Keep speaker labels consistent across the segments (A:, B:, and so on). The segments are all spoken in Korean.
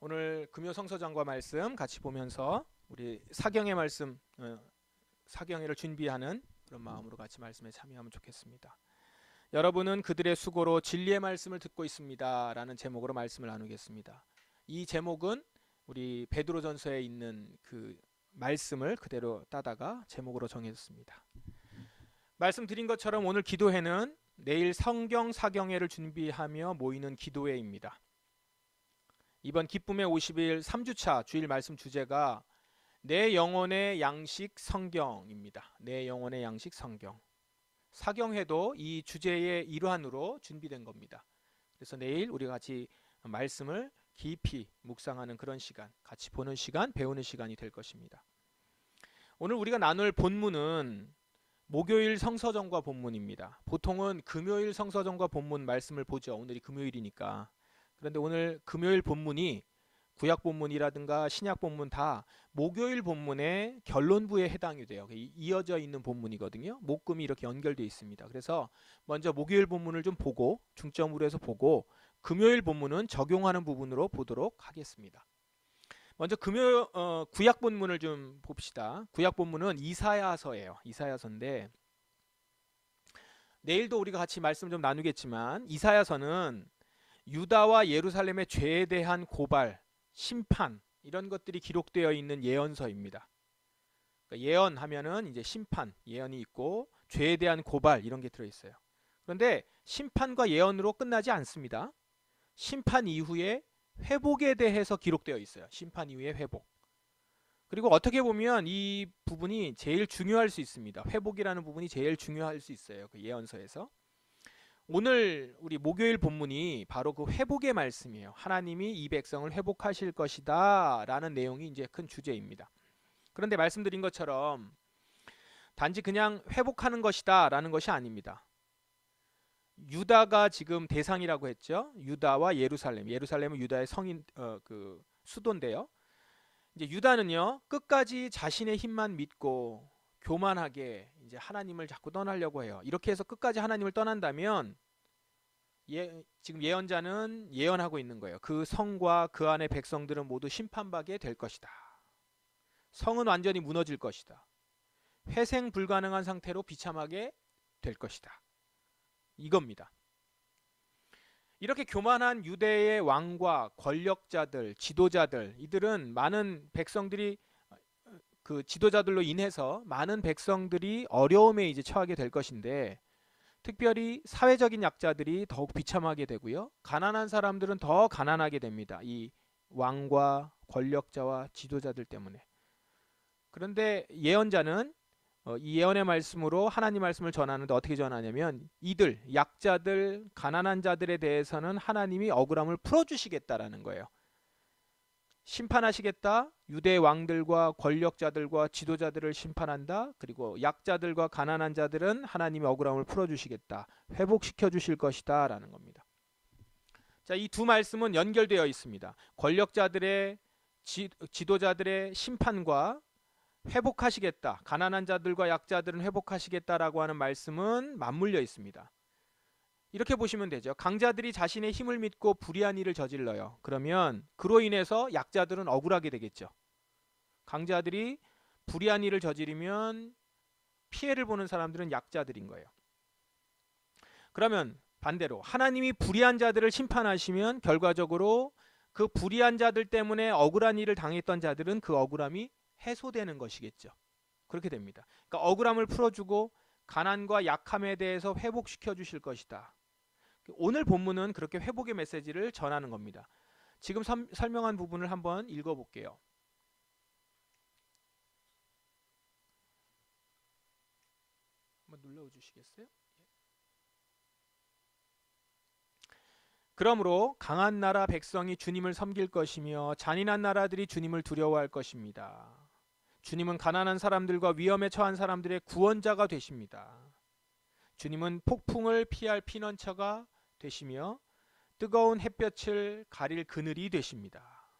A: 오늘 금요 성서장과 말씀 같이 보면서 우리 사경의 말씀, 사경회를 준비하는 그런 마음으로 같이 말씀에 참여하면 좋겠습니다. 여러분은 그들의 수고로 진리의 말씀을 듣고 있습니다 라는 제목으로 말씀을 나누겠습니다. 이 제목은 우리 베드로전서에 있는 그 말씀을 그대로 따다가 제목으로 정했습니다. 말씀드린 것처럼 오늘 기도회는 내일 성경 사경회를 준비하며 모이는 기도회입니다. 이번 기쁨의 50일 3주차 주일 말씀 주제가 내 영혼의 양식 성경입니다. 내 영혼의 양식 성경. 사경회도 이 주제의 일환으로 준비된 겁니다. 그래서 내일 우리가 같이 말씀을 깊이 묵상하는 그런 시간, 같이 보는 시간, 배우는 시간이 될 것입니다. 오늘 우리가 나눌 본문은 목요일 성서정과 본문입니다. 보통은 금요일 성서정과 본문 말씀을 보죠. 오늘이 금요일이니까. 그런데 오늘 금요일 본문이 구약 본문이라든가 신약 본문 다 목요일 본문의 결론부에 해당이 돼요. 이어져 있는 본문이거든요. 목금이 이렇게 연결되어 있습니다. 그래서 먼저 목요일 본문을 좀 보고 중점으로 해서 보고 금요일 본문은 적용하는 부분으로 보도록 하겠습니다. 먼저 구약 본문을 좀 봅시다. 구약 본문은 이사야서예요. 이사야서인데 내일도 우리가 같이 말씀 좀 나누겠지만 이사야서는 유다와 예루살렘의 죄에 대한 고발, 심판 이런 것들이 기록되어 있는 예언서입니다. 그러니까 예언하면은 이제 심판, 예언이 있고 죄에 대한 고발 이런 게 들어 있어요. 그런데 심판과 예언으로 끝나지 않습니다. 심판 이후에 회복에 대해서 기록되어 있어요. 심판 이후의 회복. 그리고 어떻게 보면 이 부분이 제일 중요할 수 있습니다. 회복이라는 부분이 제일 중요할 수 있어요. 그 예언서에서. 오늘 우리 목요일 본문이 바로 그 회복의 말씀이에요. 하나님이 이 백성을 회복하실 것이다 라는 내용이 이제 큰 주제입니다. 그런데 말씀드린 것처럼 단지 그냥 회복하는 것이다 라는 것이 아닙니다. 유다가 지금 대상이라고 했죠. 유다와 예루살렘. 예루살렘은 유다의 그 수도인데요. 이제 유다는요 끝까지 자신의 힘만 믿고 교만하게 이제 하나님을 자꾸 떠나려고 해요. 이렇게 해서 끝까지 하나님을 떠난다면 지금 예언자는 예언하고 있는 거예요. 그 성과 그 안의 백성들은 모두 심판받게 될 것이다. 성은 완전히 무너질 것이다. 회생 불가능한 상태로 비참하게 될 것이다. 이겁니다. 이렇게 교만한 유대의 왕과 권력자들, 지도자들 이들은 많은 백성들이 그 지도자들로 인해서 많은 백성들이 어려움에 이제 처하게 될 것인데 특별히 사회적인 약자들이 더욱 비참하게 되고요. 가난한 사람들은 더 가난하게 됩니다. 이 왕과 권력자와 지도자들 때문에. 그런데 예언자는 이 예언의 말씀으로 하나님 말씀을 전하는데 어떻게 전하냐면 이들 약자들 가난한 자들에 대해서는 하나님이 억울함을 풀어주시겠다라는 거예요. 심판하시겠다. 유대 왕들과 권력자들과 지도자들을 심판한다. 그리고 약자들과 가난한 자들은 하나님의 억울함을 풀어주시겠다. 회복시켜 주실 것이다 라는 겁니다. 자, 이 두 말씀은 연결되어 있습니다. 권력자들의 지도자들의 심판과 회복하시겠다. 가난한 자들과 약자들은 회복하시겠다라고 하는 말씀은 맞물려 있습니다. 이렇게 보시면 되죠. 강자들이 자신의 힘을 믿고 불의한 일을 저질러요. 그러면 그로 인해서 약자들은 억울하게 되겠죠. 강자들이 불의한 일을 저지르면 피해를 보는 사람들은 약자들인 거예요. 그러면 반대로 하나님이 불의한 자들을 심판하시면 결과적으로 그 불의한 자들 때문에 억울한 일을 당했던 자들은 그 억울함이 해소되는 것이겠죠. 그렇게 됩니다. 그러니까 억울함을 풀어주고 가난과 약함에 대해서 회복시켜 주실 것이다. 오늘 본문은 그렇게 회복의 메시지를 전하는 겁니다. 지금 설명한 부분을 한번 읽어볼게요. 한번 눌러주시겠어요? 그러므로 강한 나라 백성이 주님을 섬길 것이며 잔인한 나라들이 주님을 두려워할 것입니다. 주님은 가난한 사람들과 위험에 처한 사람들의 구원자가 되십니다. 주님은 폭풍을 피할 피난처가 되시며 뜨거운 햇볕을 가릴 그늘이 되십니다.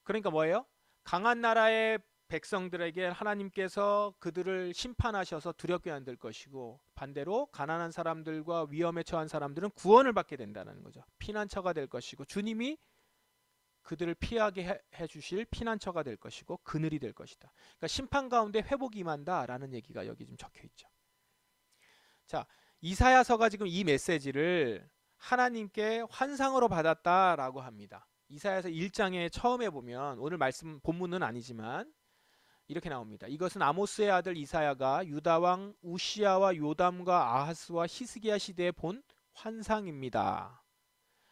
A: 그러니까 뭐예요? 강한 나라의 백성들에게 하나님께서 그들을 심판하셔서 두렵게 만들 것이고 반대로 가난한 사람들과 위험에 처한 사람들은 구원을 받게 된다는 거죠. 피난처가 될 것이고 주님이 그들을 피하게 해주실 피난처가 될 것이고 그늘이 될 것이다. 그러니까 심판 가운데 회복이 임한다라는 얘기가 여기 좀 적혀 있죠. 자, 이사야서가 지금 이 메시지를 하나님께 환상으로 받았다라고 합니다. 이사야서 1장에 처음에 보면 오늘 말씀 본문은 아니지만 이렇게 나옵니다. 이것은 아모스의 아들 이사야가 유다 왕 우시야와 요담과 아하스와 히스기야 시대에 본 환상입니다.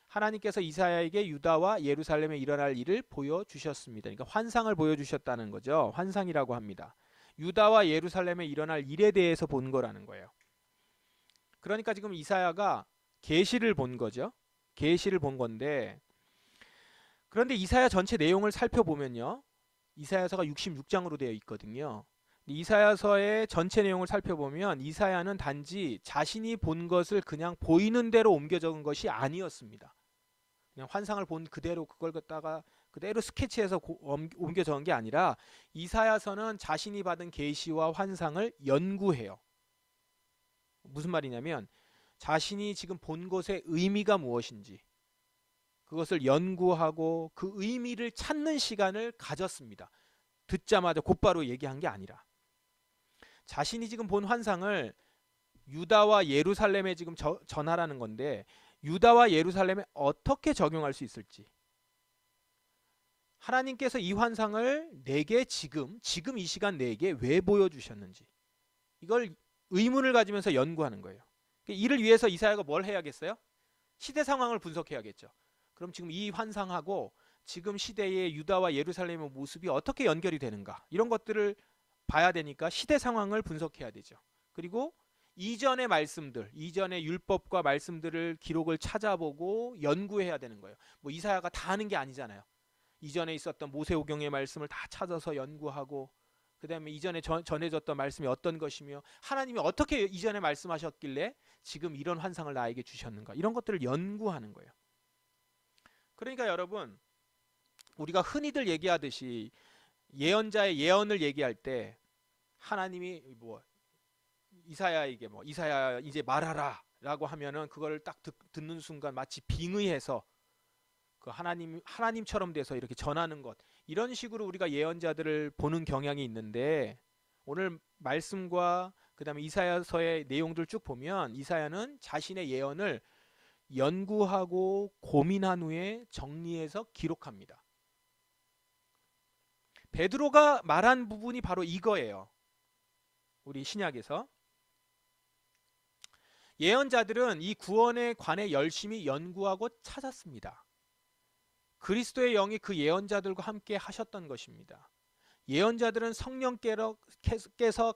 A: 하나님께서 이사야에게 유다와 예루살렘에 일어날 일을 보여주셨습니다. 그러니까 환상을 보여주셨다는 거죠. 환상이라고 합니다. 유다와 예루살렘에 일어날 일에 대해서 본 거라는 거예요. 그러니까 지금 이사야가 계시를 본 거죠. 계시를 본 건데, 그런데 이사야 전체 내용을 살펴보면요, 이사야서가 66장으로 되어 있거든요. 이사야서의 전체 내용을 살펴보면 이사야는 단지 자신이 본 것을 그냥 보이는 대로 옮겨 적은 것이 아니었습니다. 그냥 환상을 본 그대로 그걸 갖다가 그대로 스케치해서 옮겨 적은 게 아니라 이사야서는 자신이 받은 계시와 환상을 연구해요. 무슨 말이냐면 자신이 지금 본 것의 의미가 무엇인지 그것을 연구하고 그 의미를 찾는 시간을 가졌습니다. 듣자마자 곧바로 얘기한 게 아니라 자신이 지금 본 환상을 유다와 예루살렘에 지금 전하라는 건데 유다와 예루살렘에 어떻게 적용할 수 있을지, 하나님께서 이 환상을 내게 지금 이 시간 내게 왜 보여주셨는지 이걸 의문을 가지면서 연구하는 거예요. 이를 위해서 이사야가 뭘 해야겠어요? 시대 상황을 분석해야겠죠. 그럼 지금 이 환상하고 지금 시대의 유다와 예루살렘의 모습이 어떻게 연결이 되는가, 이런 것들을 봐야 되니까 시대 상황을 분석해야 되죠. 그리고 이전의 말씀들, 이전의 율법과 말씀들을 기록을 찾아보고 연구해야 되는 거예요. 뭐 이사야가 다 아는 게 아니잖아요. 이전에 있었던 모세오경의 말씀을 다 찾아서 연구하고, 그 다음에 이전에 전해졌던 말씀이 어떤 것이며 하나님이 어떻게 이전에 말씀하셨길래 지금 이런 환상을 나에게 주셨는가, 이런 것들을 연구하는 거예요. 그러니까 여러분, 우리가 흔히들 얘기하듯이 예언자의 예언을 얘기할 때 하나님이 뭐 이사야에게 뭐 이사야 이제 말하라 라고 하면은 그걸 딱 듣는 순간 마치 빙의해서 그 하나님처럼 돼서 이렇게 전하는 것, 이런 식으로 우리가 예언자들을 보는 경향이 있는데, 오늘 말씀과 그 다음에 이사야서의 내용들 쭉 보면 이사야는 자신의 예언을 연구하고 고민한 후에 정리해서 기록합니다. 베드로가 말한 부분이 바로 이거예요. 우리 신약에서 예언자들은 이 구원에 관해 열심히 연구하고 찾았습니다. 그리스도의 영이 그 예언자들과 함께 하셨던 것입니다. 예언자들은 성령께서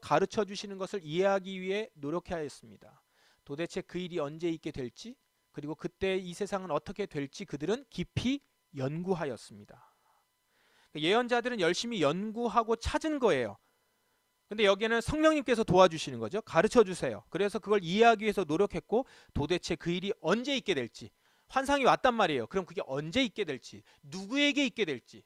A: 가르쳐 주시는 것을 이해하기 위해 노력하였습니다. 도대체 그 일이 언제 있게 될지, 그리고 그때 이 세상은 어떻게 될지 그들은 깊이 연구하였습니다. 예언자들은 열심히 연구하고 찾은 거예요. 근데 여기에는 성령님께서 도와주시는 거죠. 가르쳐 주세요. 그래서 그걸 이해하기 위해서 노력했고, 도대체 그 일이 언제 있게 될지, 환상이 왔단 말이에요. 그럼 그게 언제 있게 될지, 누구에게 있게 될지,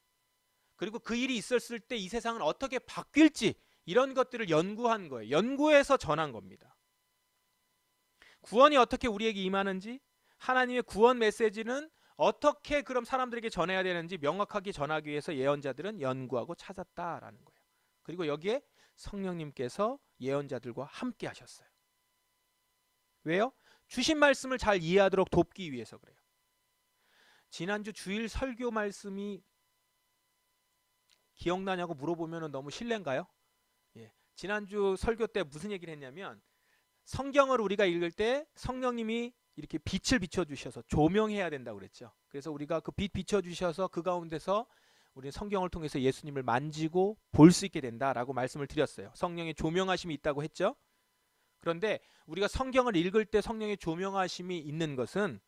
A: 그리고 그 일이 있었을 때 이 세상은 어떻게 바뀔지, 이런 것들을 연구한 거예요. 연구해서 전한 겁니다. 구원이 어떻게 우리에게 임하는지, 하나님의 구원 메시지는 어떻게 그럼 사람들에게 전해야 되는지 명확하게 전하기 위해서 예언자들은 연구하고 찾았다라는 거예요. 그리고 여기에 성령님께서 예언자들과 함께 하셨어요. 왜요? 주신 말씀을 잘 이해하도록 돕기 위해서 그래요. 지난주 주일 설교 말씀이 기억나냐고 물어보면 너무 실례인가요? 예. 지난주 설교 때 무슨 얘기를 했냐면, 성경을 우리가 읽을 때 성령님이 이렇게 빛을 비춰주셔서 조명해야 된다고 그랬죠. 그래서 우리가 그 빛 비춰주셔서 그 가운데서 우리는 성경을 통해서 예수님을 만지고 볼 수 있게 된다라고 말씀을 드렸어요. 성령의 조명하심이 있다고 했죠. 그런데 우리가 성경을 읽을 때 성령의 조명하심이 있는 것은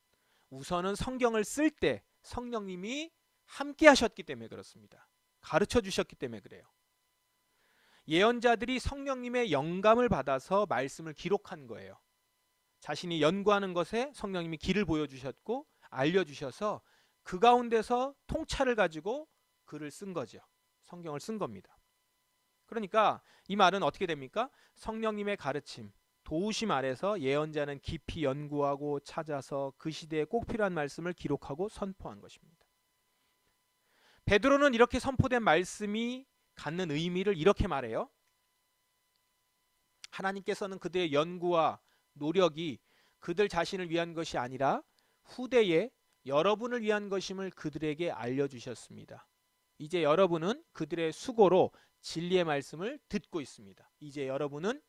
A: 우선은 성경을 쓸 때 성령님이 함께 하셨기 때문에 그렇습니다. 가르쳐 주셨기 때문에 그래요. 예언자들이 성령님의 영감을 받아서 말씀을 기록한 거예요. 자신이 연구하는 것에 성령님이 길을 보여주셨고 알려주셔서 그 가운데서 통찰을 가지고 글을 쓴 거죠. 성경을 쓴 겁니다. 그러니까 이 말은 어떻게 됩니까? 성령님의 가르침, 도우심 아래서 예언자는 깊이 연구하고 찾아서 그 시대에 꼭 필요한 말씀을 기록하고 선포한 것입니다. 베드로는 이렇게 선포된 말씀이 갖는 의미를 이렇게 말해요. 하나님께서는 그들의 연구와 노력이 그들 자신을 위한 것이 아니라 후대에 여러분을 위한 것임을 그들에게 알려주셨습니다. 이제 여러분은 그들의 수고로 진리의 말씀을 듣고 있습니다. 이제 여러분은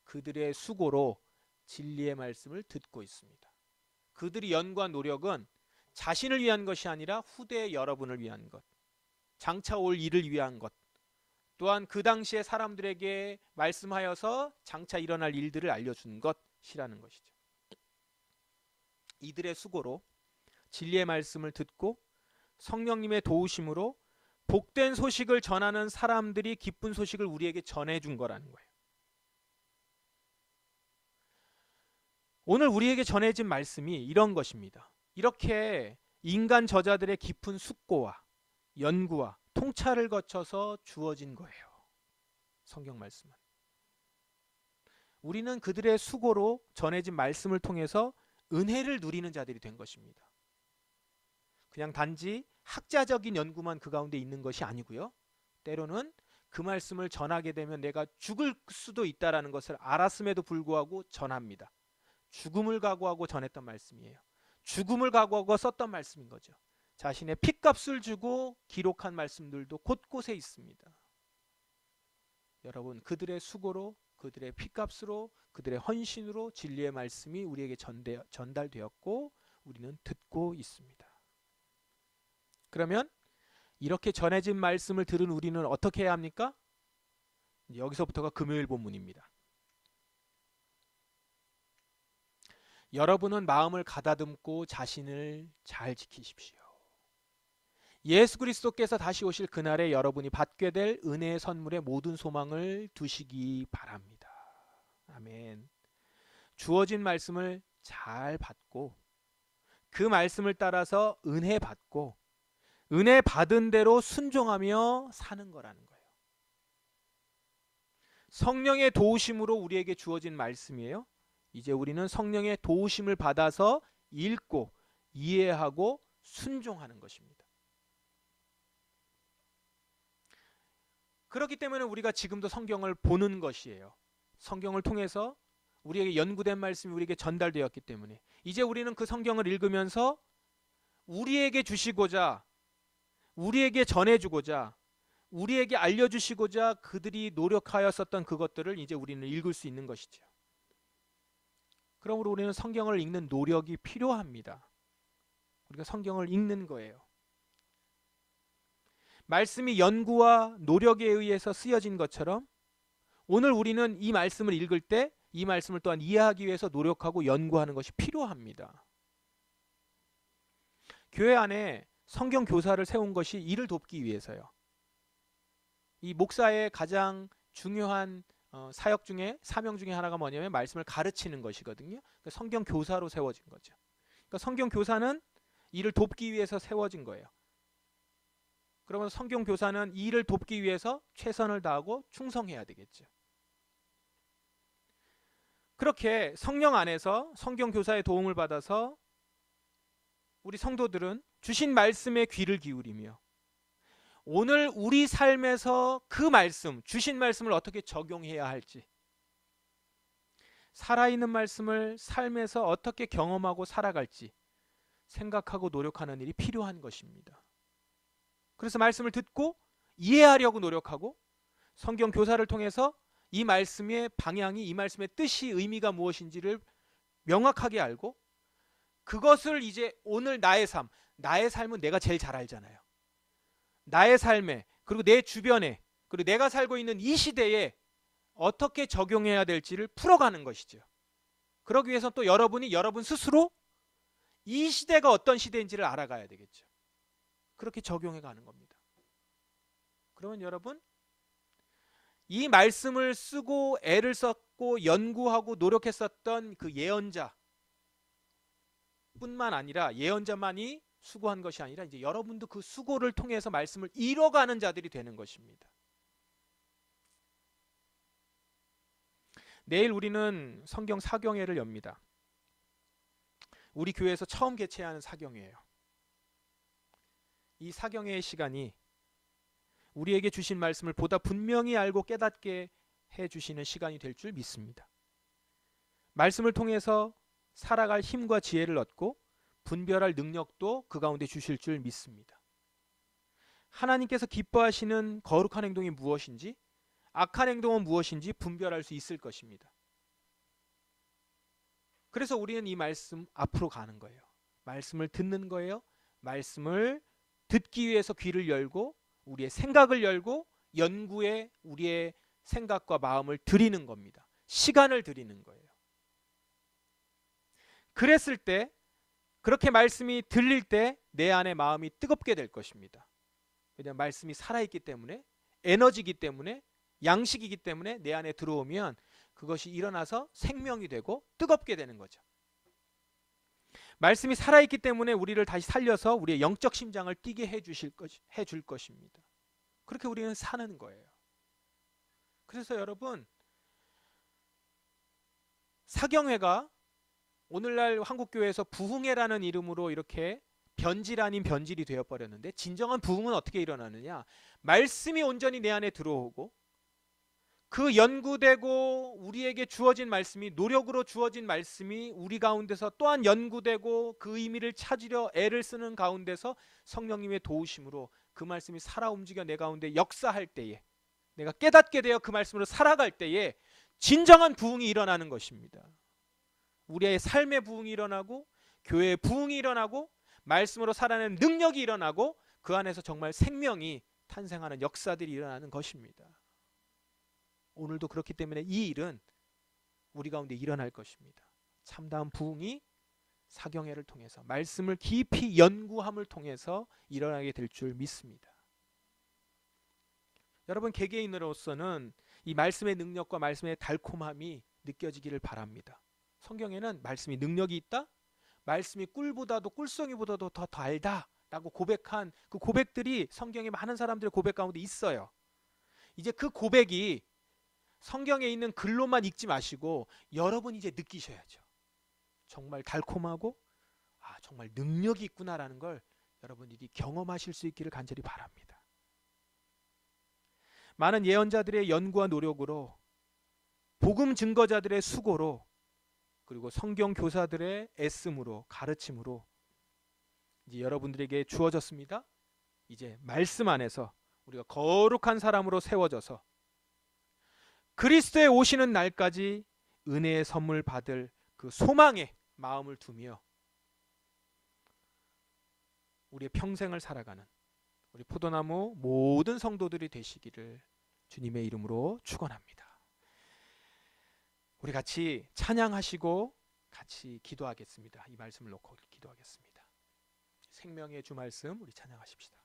A: 그들의 수고로 진리의 말씀을 듣고 있습니다. 그들의 연구와 노력은 자신을 위한 것이 아니라 후대의 여러분을 위한 것, 장차 올 일을 위한 것, 또한 그 당시에 사람들에게 말씀하여서 장차 일어날 일들을 알려준 것이라는 것이죠. 이들의 수고로 진리의 말씀을 듣고 성령님의 도우심으로 복된 소식을 전하는 사람들이 기쁜 소식을 우리에게 전해준 거라는 거예요. 오늘 우리에게 전해진 말씀이 이런 것입니다. 이렇게 인간 저자들의 깊은 숙고와 연구와 통찰을 거쳐서 주어진 거예요. 성경 말씀은. 우리는 그들의 수고로 전해진 말씀을 통해서 은혜를 누리는 자들이 된 것입니다. 그냥 단지 학자적인 연구만 그 가운데 있는 것이 아니고요. 때로는 그 말씀을 전하게 되면 내가 죽을 수도 있다는 것을 알았음에도 불구하고 전합니다. 죽음을 각오하고 전했던 말씀이에요. 죽음을 각오하고 썼던 말씀인 거죠. 자신의 핏값을 주고 기록한 말씀들도 곳곳에 있습니다. 여러분, 그들의 수고로, 그들의 핏값으로, 그들의 헌신으로 진리의 말씀이 우리에게 전달되었고 우리는 듣고 있습니다. 그러면 이렇게 전해진 말씀을 들은 우리는 어떻게 해야 합니까? 여기서부터가 금요일 본문입니다. 여러분은 마음을 가다듬고 자신을 잘 지키십시오. 예수 그리스도께서 다시 오실 그날에 여러분이 받게 될 은혜의 선물에 모든 소망을 두시기 바랍니다. 아멘. 주어진 말씀을 잘 받고 그 말씀을 따라서 은혜 받고 은혜 받은 대로 순종하며 사는 거라는 거예요. 성령의 도우심으로 우리에게 주어진 말씀이에요. 이제 우리는 성령의 도우심을 받아서 읽고 이해하고 순종하는 것입니다. 그렇기 때문에 우리가 지금도 성경을 보는 것이에요. 성경을 통해서 우리에게 연구된 말씀이 우리에게 전달되었기 때문에 이제 우리는 그 성경을 읽으면서 우리에게 주시고자, 우리에게 전해주고자, 우리에게 알려주시고자 그들이 노력하였었던 그것들을 이제 우리는 읽을 수 있는 것이죠. 그러므로 우리는 성경을 읽는 노력이 필요합니다. 우리가 성경을 읽는 거예요. 말씀이 연구와 노력에 의해서 쓰여진 것처럼 오늘 우리는 이 말씀을 읽을 때 이 말씀을 또한 이해하기 위해서 노력하고 연구하는 것이 필요합니다. 교회 안에 성경 교사를 세운 것이 이를 돕기 위해서요. 이 목사의 가장 중요한 사역 중에 사명 중에 하나가 뭐냐면 말씀을 가르치는 것이거든요. 그러니까 성경 교사로 세워진 거죠. 그러니까 성경 교사는 이를 돕기 위해서 세워진 거예요. 그러면 성경 교사는 이 일을 돕기 위해서 최선을 다하고 충성해야 되겠죠. 그렇게 성령 안에서 성경 교사의 도움을 받아서 우리 성도들은 주신 말씀에 귀를 기울이며 오늘 우리 삶에서 그 말씀, 주신 말씀을 어떻게 적용해야 할지, 살아있는 말씀을 삶에서 어떻게 경험하고 살아갈지 생각하고 노력하는 일이 필요한 것입니다. 그래서 말씀을 듣고 이해하려고 노력하고 성경 교사를 통해서 이 말씀의 방향이, 이 말씀의 뜻이, 의미가 무엇인지를 명확하게 알고 그것을 이제 오늘 나의 삶은 내가 제일 잘 알잖아요. 나의 삶에, 그리고 내 주변에, 그리고 내가 살고 있는 이 시대에 어떻게 적용해야 될지를 풀어가는 것이죠. 그러기 위해서 또 여러분이 여러분 스스로 이 시대가 어떤 시대인지를 알아가야 되겠죠. 그렇게 적용해 가는 겁니다. 그러면 여러분, 이 말씀을 쓰고 애를 썼고 연구하고 노력했었던 그 예언자 뿐만 아니라, 예언자만이 수고한 것이 아니라 이제 여러분도 그 수고를 통해서 말씀을 이뤄가는 자들이 되는 것입니다. 내일 우리는 성경 사경회를 엽니다. 우리 교회에서 처음 개최하는 사경회예요. 이 사경회의 시간이 우리에게 주신 말씀을 보다 분명히 알고 깨닫게 해주시는 시간이 될 줄 믿습니다. 말씀을 통해서 살아갈 힘과 지혜를 얻고 분별할 능력도 그 가운데 주실 줄 믿습니다. 하나님께서 기뻐하시는 거룩한 행동이 무엇인지, 악한 행동은 무엇인지 분별할 수 있을 것입니다. 그래서 우리는 이 말씀 앞으로 가는 거예요. 말씀을 듣는 거예요. 말씀을 듣기 위해서 귀를 열고 우리의 생각을 열고 연구에 우리의 생각과 마음을 들이는 겁니다. 시간을 들이는 거예요. 그랬을 때, 그렇게 말씀이 들릴 때 내 안에 마음이 뜨겁게 될 것입니다. 왜냐하면 말씀이 살아있기 때문에, 에너지이기 때문에, 양식이기 때문에 내 안에 들어오면 그것이 일어나서 생명이 되고 뜨겁게 되는 거죠. 말씀이 살아있기 때문에 우리를 다시 살려서 우리의 영적 심장을 뛰게 해줄 것입니다. 그렇게 우리는 사는 거예요. 그래서 여러분, 사경회가 오늘날 한국교회에서 부흥회라는 이름으로 이렇게 변질 아닌 변질이 되어버렸는데, 진정한 부흥은 어떻게 일어나느냐? 말씀이 온전히 내 안에 들어오고 그 연구되고 우리에게 주어진 말씀이, 노력으로 주어진 말씀이 우리 가운데서 또한 연구되고 그 의미를 찾으려 애를 쓰는 가운데서 성령님의 도우심으로 그 말씀이 살아 움직여 내 가운데 역사할 때에, 내가 깨닫게 되어 그 말씀으로 살아갈 때에 진정한 부흥이 일어나는 것입니다. 우리의 삶의 부흥이 일어나고 교회의 부흥이 일어나고 말씀으로 살아내는 능력이 일어나고 그 안에서 정말 생명이 탄생하는 역사들이 일어나는 것입니다. 오늘도 그렇기 때문에 이 일은 우리 가운데 일어날 것입니다. 참다운 부흥이 사경회를 통해서, 말씀을 깊이 연구함을 통해서 일어나게 될 줄 믿습니다. 여러분, 개개인으로서는 이 말씀의 능력과 말씀의 달콤함이 느껴지기를 바랍니다. 성경에는 말씀이 능력이 있다, 말씀이 꿀보다도 꿀송이보다도 더 달다 라고 고백한 그 고백들이 성경의 많은 사람들의 고백 가운데 있어요. 이제 그 고백이 성경에 있는 글로만 읽지 마시고 여러분이 이제 느끼셔야죠. 정말 달콤하고 정말 능력이 있구나라는 걸 여러분들이 경험하실 수 있기를 간절히 바랍니다. 많은 예언자들의 연구와 노력으로, 복음 증거자들의 수고로, 그리고 성경 교사들의 애씀으로, 가르침으로 이제 여러분들에게 주어졌습니다. 이제 말씀 안에서 우리가 거룩한 사람으로 세워져서 그리스도의 오시는 날까지 은혜의 선물 받을 그 소망에 마음을 두며 우리의 평생을 살아가는 우리 포도나무 모든 성도들이 되시기를 주님의 이름으로 축원합니다. 우리 같이 찬양하시고 같이 기도하겠습니다. 이 말씀을 놓고 기도하겠습니다. 생명의 주 말씀 우리 찬양하십시다.